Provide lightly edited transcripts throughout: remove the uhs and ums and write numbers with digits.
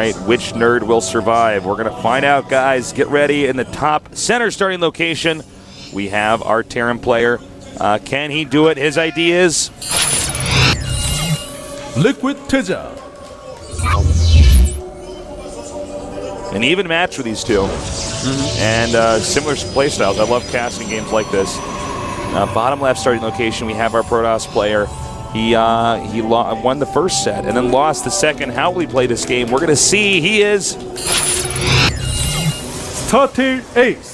right, which nerd will survive? We're going to find out, guys. Get ready. In the top center starting location, we have our Terran player. Can he do it? His ideas. Liquid TaeJa. An even match for these two. And similar play styles. I love casting games like this. Bottom left starting location, we have our Protoss player. He won the first set and then lost the second. How will he play this game? We're going to see. He is Starting Ace.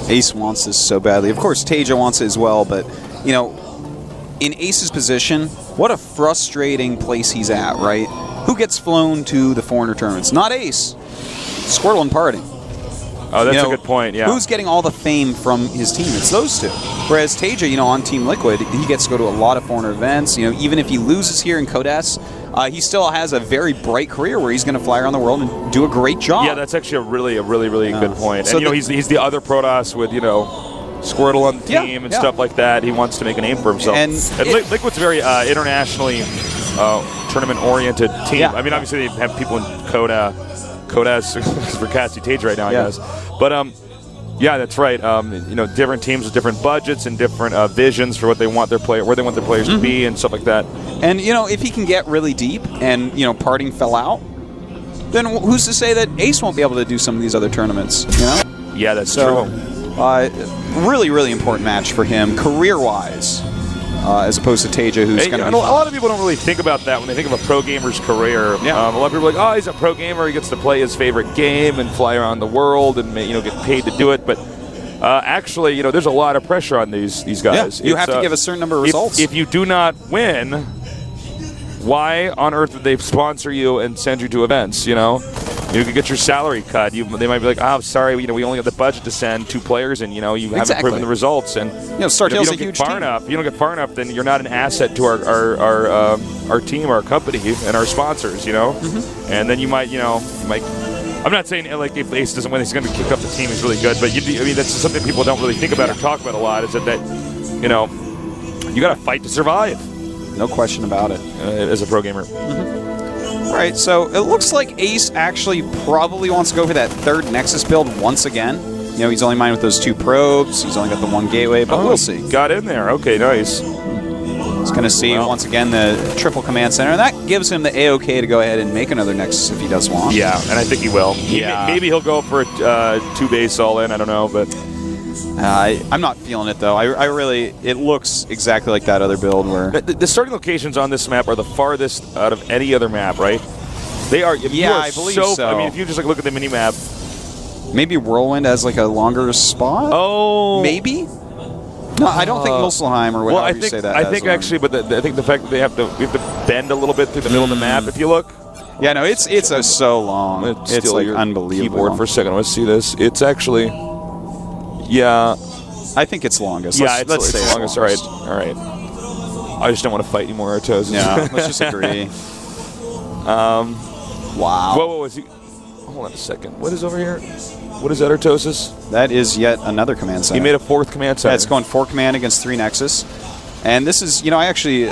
Ace wants this so badly. Of course, TaeJa wants it as well, but, you know, in Ace's position, what a frustrating place he's at, right? Who gets flown to the foreigner tournaments? Not Ace. Squirtle and Parting. Oh, that's a good point, yeah. Who's getting all the fame from his team? It's those two. Whereas TaeJa, you know, on Team Liquid, he gets to go to a lot of foreigner events. You know, even if he loses here in Codes, he still has a very bright career where he's going to fly around the world and do a great job. Yeah, that's actually a really good point. So and, you know, he's the other Protoss with, you know, Squirtle on the team and stuff like that. He wants to make a name for himself. And Liquid's a very internationally tournament-oriented team. Yeah. I mean, obviously they have people in Codes for casting TaeJa right now, I guess. But yeah, that's right. You know, different teams with different budgets and different visions for what they want their where they want their players to be and stuff like that. And you know, if he can get really deep and you know, Parting fell out, then who's to say that Ace won't be able to do some of these other tournaments? You know? Yeah, that's true. Really important match for him career-wise. As opposed to TaeJa, who's going to be... A lot of people don't really think about that when they think of a pro gamer's career. Yeah. A lot of people are like, oh, he's a pro gamer. He gets to play his favorite game and fly around the world and, you know, get paid to do it. But actually, you know, there's a lot of pressure on these guys. Yeah, you have to give a certain number of results. If you do not win, why on earth would they sponsor you and send you to events, you know? You could get your salary cut. They might be like, "Oh, sorry, you know, we only have the budget to send 2 players, and you know, you haven't proven the results." And you know, StarCraft's a huge team. If you don't get far enough, then you're not an asset to our team, our company, and our sponsors. You know, and then you might. I'm not saying like if Ace doesn't win, he's going to kick up the team. He's really good, but I mean that's something people don't really think about or talk about a lot. Is that you know, you got to fight to survive. No question about it. As a pro gamer. All right, so it looks like Ace actually probably wants to go for that third Nexus build once again. You know, he's only mined with those 2 probes. He's only got the 1 gateway, but we'll see. Got in there. Okay, nice. He's going to see, once again, the triple command center. And that gives him the A-OK to go ahead and make another Nexus if he does want. Yeah, and I think he will. Maybe he'll go for a 2 base all-in. I don't know, but... I'm not feeling it, though. I really... It looks exactly like that other build where... The starting locations on this map are the farthest out of any other map, right? They are... I believe so. I mean, if you just like look at the mini-map... Maybe Whirlwind has like a longer spot? Oh! Maybe? No, I don't think Muspelheim or whatever you say that. I think actually, but I think the fact that we have to bend a little bit through the middle of the map, if you look... Yeah, no, it's so long. It's like unbelievable. Keyboard for a second. Let's see this. It's actually... Yeah. I think it's longest. Yeah, let's say it's longest. All right. I just don't want to fight anymore, Artos. Yeah, let's just agree. Wow. Whoa, was he? Hold on a second. What is over here? What is that, Artosis? That is yet another command center. He made a 4th command center. Yeah, it's going 4 command against 3 Nexus. And this is, you know, I actually...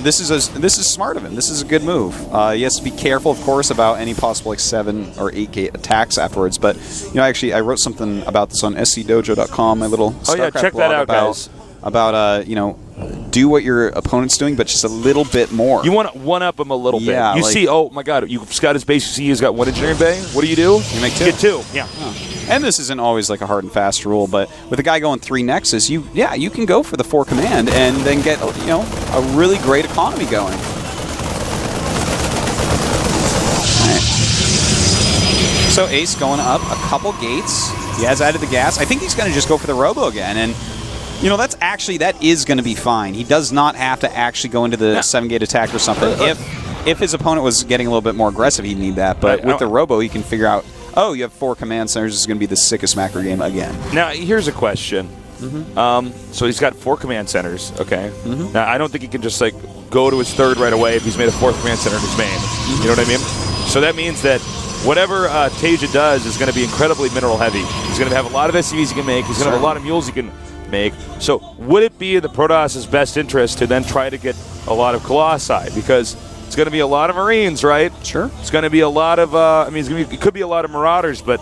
This is smart of him. This is a good move. He has to be careful, of course, about any possible like 7 or 8 gate attacks afterwards. But you know, actually, I wrote something about this on scdojo.com. My little StarCraft check that out, guys. About you know, do what your opponent's doing, but just a little bit more. You want to one-up him a little bit. You see, oh my God, you scout his base. You see he's got 1 engineering bay. What do? You make 2. You get 2. Yeah. And this isn't always like a hard and fast rule, but with a guy going 3 Nexus, you can go for the 4 command and then get, you know, a really great economy going. Right. So Ace going up a couple gates. He has added the gas. I think he's going to just go for the Robo again, and you know, that is going to be fine. He does not have to actually go into the 7-gate attack or something. If his opponent was getting a little bit more aggressive, he'd need that. But with the Robo, he can figure out, oh, you have 4 command centers. This is going to be the sickest macro game again. Now, here's a question. So he's got 4 command centers, okay? Now, I don't think he can just, like, go to his 3rd right away if he's made a 4th command center in his main. You know what I mean? So that means that whatever TaeJa does is going to be incredibly mineral heavy. He's going to have a lot of SCVs he can make. He's going to have a lot of mules he can make. So would it be in the Protoss's best interest to then try to get a lot of Colossi? Because it's going to be a lot of Marines, right? Sure. It's going to be a lot of, it could be a lot of Marauders, but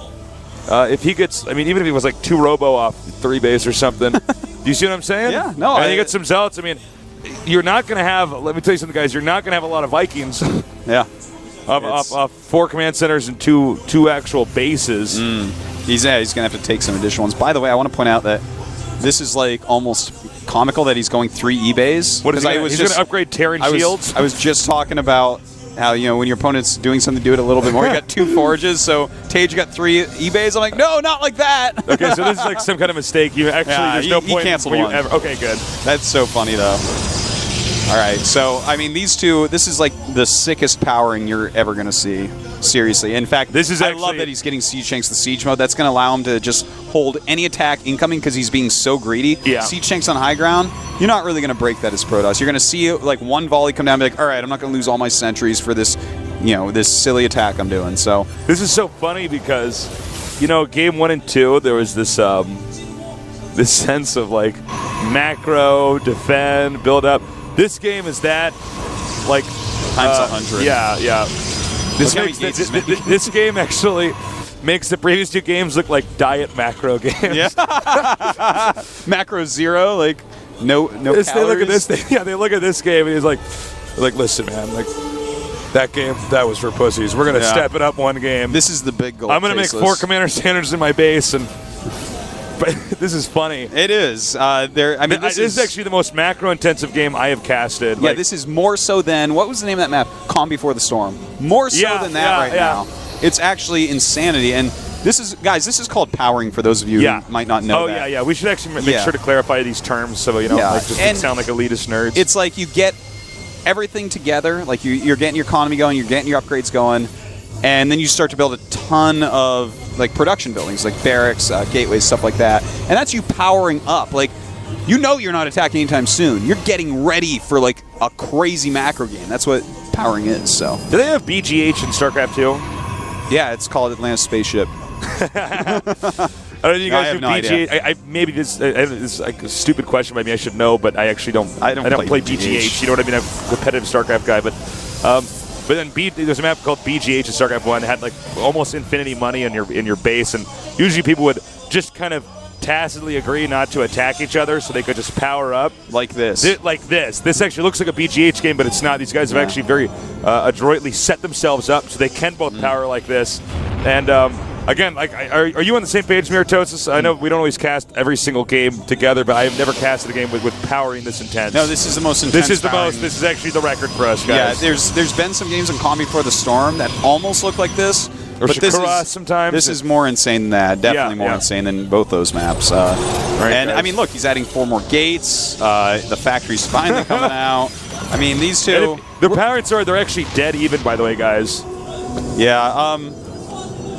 if he gets, even if he was like 2 Robo off 3 base or something, do you see what I'm saying? Yeah, no. And you get some Zealots. You're not going to have, let me tell you something, guys, you're not going to have a lot of Vikings. Yeah. Of 4 command centers and two actual bases. He's going to have to take some additional ones. By the way, I want to point out that this is like almost comical that he's going 3 eBays. What is he? He's going to upgrade Terran shields? I was just talking about how, when your opponent's doing something, do it a little bit more. You got 2 Forges, so TaeJa got 3 eBays. I'm like, no, not like that. Okay, so this is like some kind of mistake. You actually, there's no point. He canceled one. Okay, good. That's so funny, though. All right, so, these two, this is like the sickest powering you're ever going to see. Seriously. In fact, I love that he's getting Siege Tanks the Siege mode. That's going to allow him to just hold any attack incoming because he's being so greedy. Yeah. Siege Tanks on high ground, you're not really going to break that as Protoss. You're going to see like one volley come down and be like, all right, I'm not going to lose all my sentries for this, this silly attack I'm doing. So this is so funny because, game 1 and 2, there was this this sense of like macro, defend, build up. This game is that, like times 100. Yeah. This game actually makes the previous 2 games look like diet macro games. Yeah. Macro 0, like no calories. They look at this. They look at this game and he's like, listen, man, like that game that was for pussies. We're gonna step it up one game. This is the big goal. I'm gonna make 4 commander standards in my base and. But this is funny. It is. This is actually the most macro-intensive game I have casted. Yeah, this is more so than, what was the name of that map? Calm Before the Storm. More so than that now. It's actually insanity. And this is called powering for those of you who might not know that. Yeah. We should actually make sure to clarify these terms so, just sound like elitist nerds. It's like you get everything together. Like you're getting your economy going, you're getting your upgrades going, and then you start to build a ton of like production buildings, like barracks, gateways, stuff like that. And that's you powering up. Like, you're not attacking anytime soon. You're getting ready for like a crazy macro game. That's what powering is. So, do they have BGH in StarCraft 2? Yeah, it's called Atlantis Spaceship. I don't know if you guys do BGH. Maybe this is like a stupid question. Maybe I should know, but I actually don't. I don't play BGH. You know what I mean? I'm a competitive StarCraft guy, but then there's a map called BGH in StarCraft 1 that had like almost infinity money in your base, and usually people would just kind of tacitly agree not to attack each other so they could just power up. Like this. This actually looks like a BGH game, but it's not. These guys have actually very adroitly set themselves up so they can both power like this. And again, like, are you on the same page, Miratosis? I know we don't always cast every single game together, but I have never casted a game with powering this intense. No, this is the most intense. This is actually the record for us, guys. Yeah, there's been some games in Calm Before the Storm that almost look like this. Or Shakura sometimes. This is more insane than that. Definitely more insane than both those maps. And look, he's adding 4 more gates. The factory's finally coming out. These two. Their power they're actually dead even, by the way, guys. Yeah.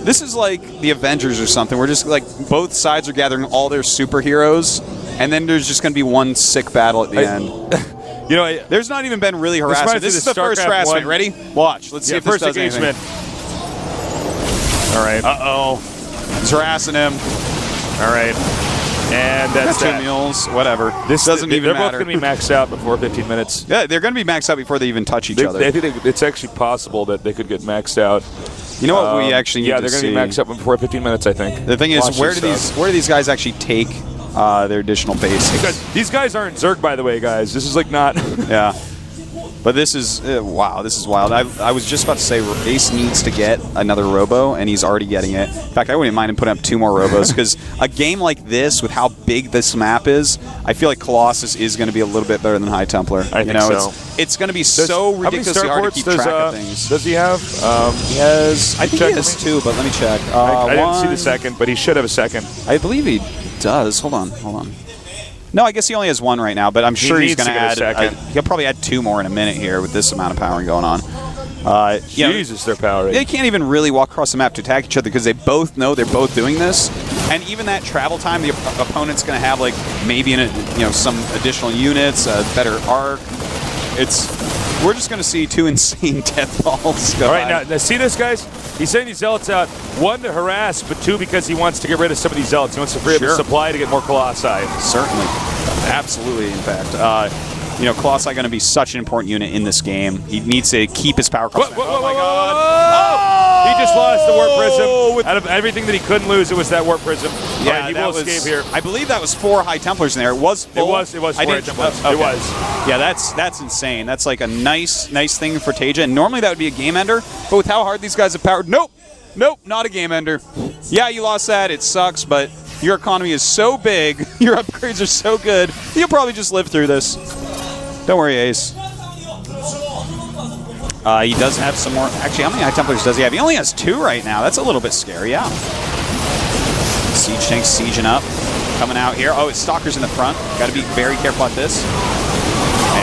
This is like the Avengers or something. We're just like both sides are gathering all their superheroes, and then there's just going to be one sick battle at the end. There's not even been really harassment. This is the first harassment. Ready? Watch. Let's see if this does engagement. All right. Uh-oh. He's harassing him. All right. And that's 2 mules. Whatever. This doesn't even matter. They're both going to be maxed out before 15 minutes. Yeah, they're going to be maxed out before they even touch each other. I think it's actually possible that they could get maxed out. You know what we actually need to see? Yeah, they're going to be maxed out before 15 minutes, I think. The thing is, where do these guys actually take their additional base? Because these guys aren't Zerg, by the way, guys. This is like not... Yeah. But this is, wow, this is wild. I was just about to say Ace needs to get another Robo, and he's already getting it. In fact, I wouldn't mind him putting up 2 more Robos, because a game like this, with how big this map is, I feel like Colossus is going to be a little bit better than High Templar. I think so. It's going to be so ridiculously hard to keep track of things. Does he have? He has, I think he has 2, but let me check. I didn't see the second, but he should have a second. I believe he does. Hold on. No, I guess he only has 1 right now, but I'm sure he's going to add. He'll probably add 2 more in a minute here with this amount of powering going on. Jesus, they're powering. They can't even really walk across the map to attack each other because they both know they're both doing this. And even that travel time, the opponent's going to have like maybe some additional units, a better arc. It's We're just going to see 2 insane death balls go. All right, now see this, guys? He's sending these zealots out, 1 to harass, but 2 because he wants to get rid of some of these zealots. He wants to free up his supply to get more Colossi. Certainly. Absolutely, in fact. You know, Colossi going to be such an important unit in this game. He needs to keep his power cross. Oh my God! Oh! He just lost the Warp Prism. Out of everything that he couldn't lose, it was that Warp Prism. Yeah, right, he will escape here. I believe that was 4 High Templars in there. It was full. It was 4 High Templars. Okay. It was. Yeah, that's insane. That's like a nice thing for TaeJa. And normally that would be a game ender, but with how hard these guys have powered, nope, not a game ender. Yeah, you lost that. It sucks, but your economy is so big, your upgrades are so good, you'll probably just live through this. Don't worry, Ace. He does have some more. Actually, how many High Templars does he have? He only has 2 right now. That's a little bit scary, yeah. Siege tanks sieging up. Coming out here. Oh, it's Stalkers in the front. Got to be very careful at this.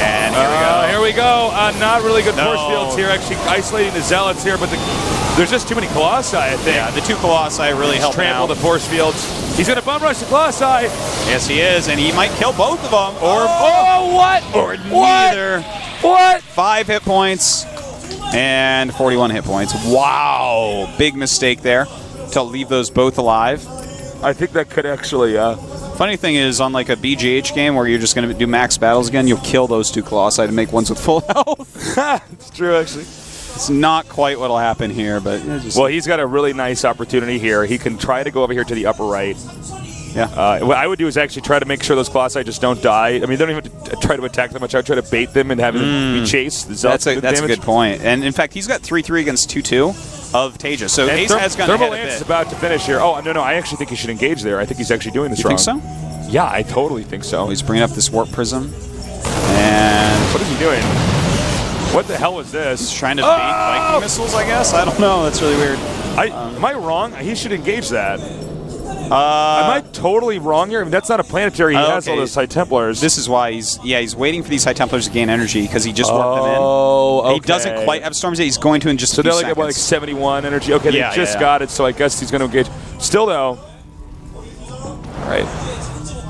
And here we go. Here we go. Not really good force fields here. Actually isolating the Zealots here, but there's just too many Colossi, I think. Yeah, the 2 Colossi really help trample the force fields. He's going to bum rush the Colossi. Yes, he is, and he might kill both of them. Or what? Or neither. What? 5 hit points and 41 hit points. Wow. Big mistake there to leave those both alive. I think that could actually, Funny thing is, on like a BGH game where you're just going to do max battles again, you'll kill those 2 Colossi to make ones with full health. It's true, actually. It's not quite what'll happen here, but... Well, he's got a really nice opportunity here. He can try to go over here to the upper right. Yeah. What I would do is actually try to make sure those Colossi just don't die. I mean, they don't even have to try to attack them much. I would try to bait them and have them be chased. That's a good point. And in fact, he's got 3-3 against 2-2 of TaeJa. So Ace has gone ahead a bit. Thermal Lance is about to finish here. Oh, no, I actually think he should engage there. I think he's actually doing this wrong. You think so? Yeah, I totally think so. He's bringing up this Warp Prism. And... What is he doing? What the hell was this? He's trying to bait Viking missiles, I guess? I don't know. That's really weird. Am I wrong? He should engage that. Am I totally wrong here? I mean, that's not a planetary. He has all those High Templars. This is why he's waiting for these High Templars to gain energy because he just warped them in. Okay. He doesn't quite have Storms yet. He's going to in just a few seconds. So they're like 71 energy. Okay, they just got it, so I guess he's going to engage. Still, though.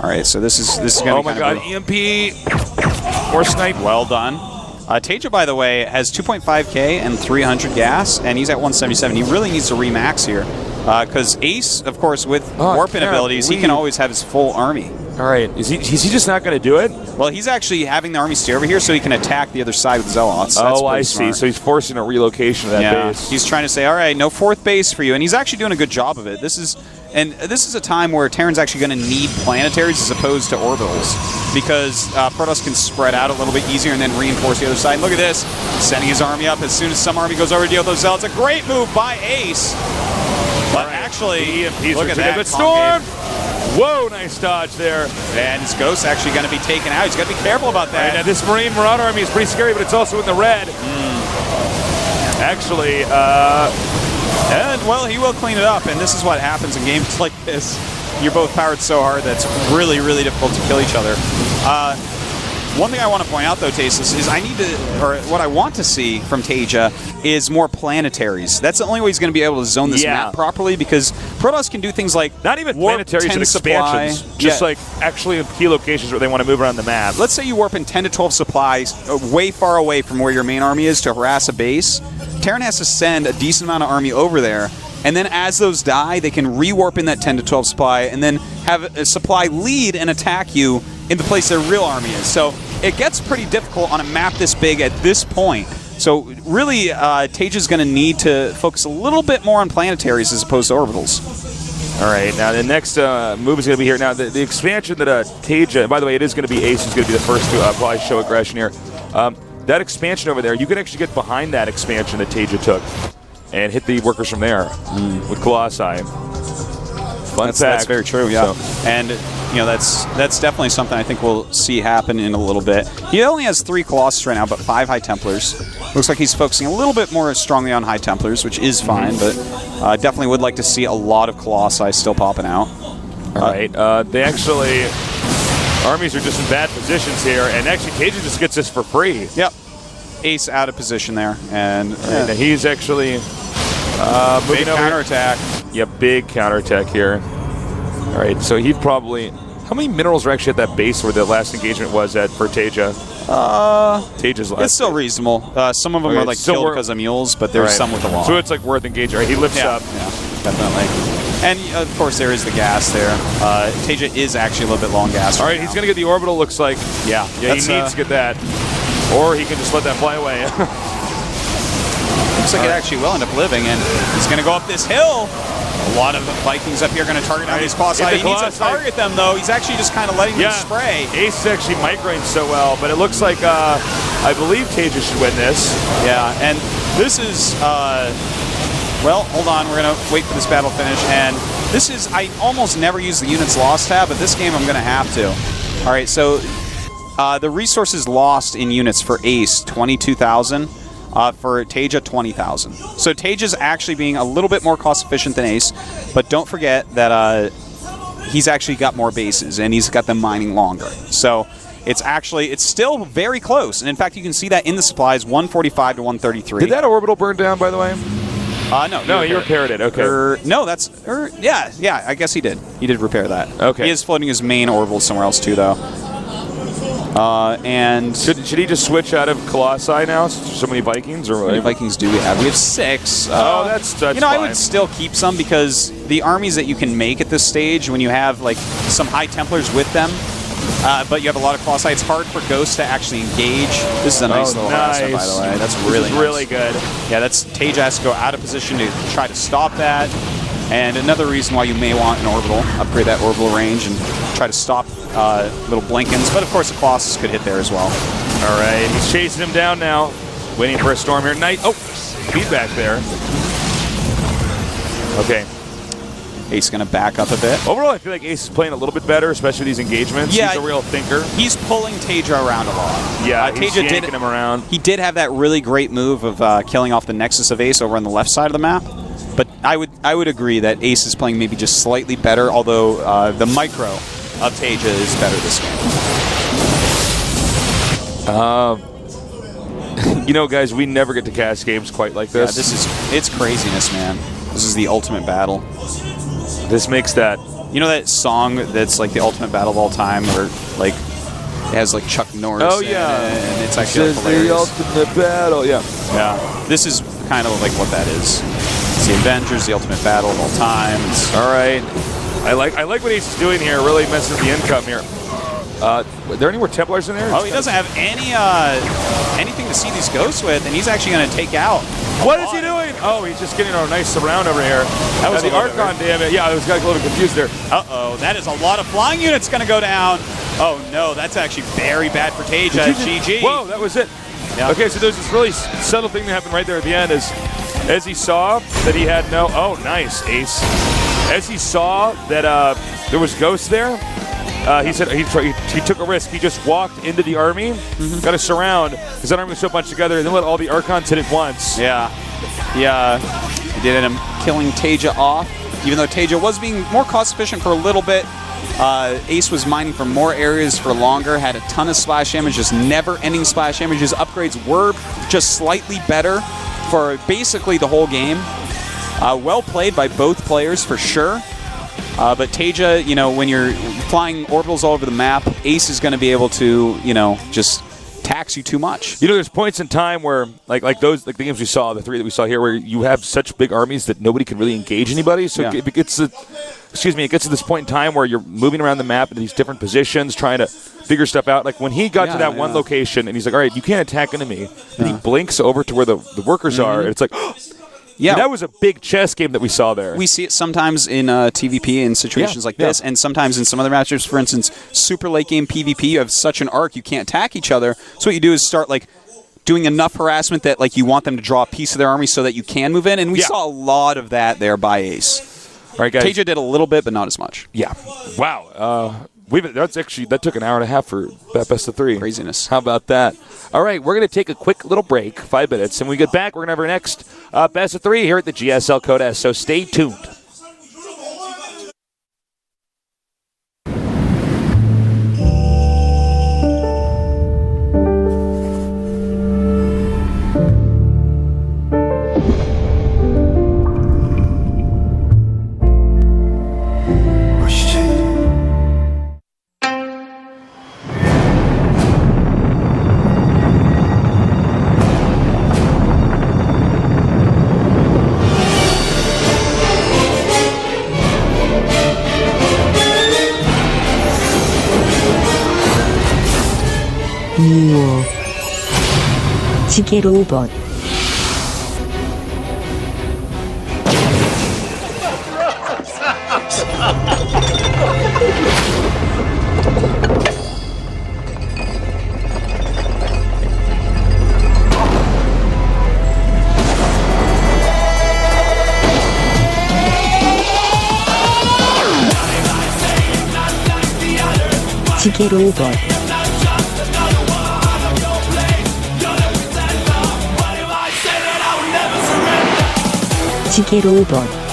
All right, so this is going to be my God, EMP. More snipe. Well done. TaeJa, by the way, has 2.5k and 300 gas, and he's at 177. He really needs to remax here. Because Ace, of course, with warping abilities, he can always have his full army. All right. Is he just not going to do it? Well, he's actually having the army stay over here so he can attack the other side with Zealots. That's I see. Smart. So he's forcing a relocation of that base. He's trying to say, all right, no 4th base for you. And he's actually doing a good job of it. This is a time where Terran's actually going to need planetaries as opposed to orbitals. Because Protoss can spread out a little bit easier and then reinforce the other side. And look at this. Sending his army up as soon as some army goes over to deal with those Zealots. A great move by Ace. But actually, look at that. Storm! Whoa, nice dodge there. And his Ghost's actually going to be taken out. He's got to be careful about that. Right, now this Marine Marauder army is pretty scary, but it's also in the red. Actually, and, well, he will clean it up, and this is what happens in games like this. You're both powered so hard that it's really, really difficult to kill each other. One thing I want to point out, though, Tasteless, is what I want to see from TaeJa is more planetaries. That's the only way he's going to be able to zone this map properly, because Protoss can do things like not even planetaries and expansions, just like actually in key locations where they want to move around the map. Let's say you warp in 10 to 12 supplies way far away from where your main army is to harass a base. Terran has to send a decent amount of army over there, and then as those die, they can rewarp in that 10 to 12 supply and then have a supply lead and attack you in the place their real army is. So it gets pretty difficult on a map this big at this point. So really, TaeJa's going to need to focus a little bit more on planetaries as opposed to orbitals. All right, now the next move is going to be here. Now the expansion that TaeJa, by the way, it is going to be Ace who's going to be the first to probably show aggression here. That expansion over there, you can actually get behind that expansion that TaeJa took and hit the workers from there with Colossi. That's very true, yeah. So. And that's definitely something I think we'll see happen in a little bit. He only has 3 Colossus right now, but 5 High Templars. Looks like he's focusing a little bit more strongly on High Templars, which is fine, but definitely would like to see a lot of Colossi still popping out. All right, they actually... Armies are just in bad positions here, and actually TaeJa just gets this for free. Yep. Ace out of position there, and he's actually big counterattack. Yeah, big counterattack here. All right, so he'd probably... How many minerals are actually at that base where the last engagement was at for TaeJa? TaeJa's last. It's still reasonable. Some of them are like killed because of mules, but there's some with the law. So it's like worth engaging. Right? He lifts up. Yeah, definitely. And of course there is the gas there. TaeJa is actually a little bit long gas. All right, he's going to get the orbital. Looks like. Yeah, he needs to get that, or he can just let that fly away. Looks like it actually will end up living, and he's going to go up this hill. A lot of Vikings up here are going to target down these colossi. He needs to target them, though. He's actually just kind of letting them spray. Ace is actually microing so well, but it looks like I believe TaeJa should win this. Yeah, and this is, well, hold on. We're going to wait for this battle to finish, and this is, I almost never use the units lost tab, but this game I'm going to have to. All right, so the resources lost in units for Ace, 22,000. For TaeJa, 20,000. So TaeJa's actually being a little bit more cost efficient than Ace, but don't forget that he's actually got more bases and he's got them mining longer. So it's still very close. And in fact, you can see that in the supplies, 145 to 133. Did that orbital burn down, by the way? No, you repaired it. Okay. No, that's yeah. I guess he did. He did repair that. Okay. He is floating his main orbital somewhere else too, though. And should he just switch out of Colossi now? So many Vikings, or how many Vikings do we have? We have 6. That's you know, fine. I would still keep some because the armies that you can make at this stage, when you have like some High Templars with them, but you have a lot of Colossi, it's hard for Ghosts to actually engage. This is a nice little harassment, by the way. That's really nice. Really good. Yeah, that's TaeJa has to go out of position to try to stop that. And another reason why you may want an orbital, upgrade that orbital range and try to stop little Blinkens. But of course the Colossus could hit there as well. All right, he's chasing him down now. Waiting for a storm here. Feedback there. Okay. Ace going to back up a bit. Overall, I feel like Ace is playing a little bit better, especially these engagements. Yeah, he's a real thinker. He's pulling TaeJa around a lot. Yeah, he's yanking him around. He did have that really great move of killing off the Nexus of Ace over on the left side of the map. But I would agree that Ace is playing maybe just slightly better, although the micro of TaeJa is better this game. You know, guys, we never get to cast games quite like this. Yeah, it's craziness, man. This is the ultimate battle. This makes that. You know that song that's like the ultimate battle of all time, where like it has like Chuck Norris. Oh yeah, and it's actually like hilarious. The ultimate battle. Yeah. Yeah. This is kind of like what that is. It's the Avengers, the ultimate battle of all time. All right. I like what he's doing here. Really messing with the income here. Are there any more Templars in there? Oh, he doesn't have any anything to see these ghosts with, and he's actually going to take out. What is he doing? Oh, he's just getting a nice surround over here. That was the Archon, damn it. Yeah, I was got a little confused there. Uh-oh, that is a lot of flying units going to go down. Oh, no, that's actually very bad for TaeJa. GG. Whoa, that was it. Yeah. Okay, so there's this really subtle thing that happened right there at the end as he saw that he had no... Oh, nice, Ace. As he saw that there was ghosts there, he said he took a risk. He just walked into the army, got a surround, because that army was so much together, and then let all the Archons hit at once. Yeah. He did end up killing TaeJa off, even though TaeJa was being more cost-efficient for a little bit. Ace was mining for more areas for longer, had a ton of splash damage, just never-ending splash damage. His upgrades were just slightly better for basically the whole game. Well played by both players, for sure. But TaeJa, you know, when you're flying orbitals all over the map, Ace is going to be able to, you know, just tax you too much. You know, there's points in time where, like the games we saw, the 3 that we saw here, where you have such big armies that nobody can really engage anybody. So it gets to this point in time where you're moving around the map in these different positions, trying to figure stuff out. Like when he got to that one location, and he's like, all right, you can't attack enemy. Then he blinks over to where the workers are, and it's like, yeah, that was a big chess game that we saw there. We see it sometimes in TVP in situations like this, and sometimes in some other matchups. For instance, super late game PvP, you have such an arc, you can't attack each other. So what you do is start like doing enough harassment that like you want them to draw a piece of their army so that you can move in, and we saw a lot of that there by Ace. All right, guys. TaeJa did a little bit, but not as much. Yeah. Wow. That took an hour and a half for that best of 3. Craziness. How about that? All right, we're going to take a quick little break, 5 minutes, and when we get back, we're going to have our next best of 3 here at the GSL Code S, so stay tuned. 미워. 지게 로봇. 지게 로봇. 지게 로봇.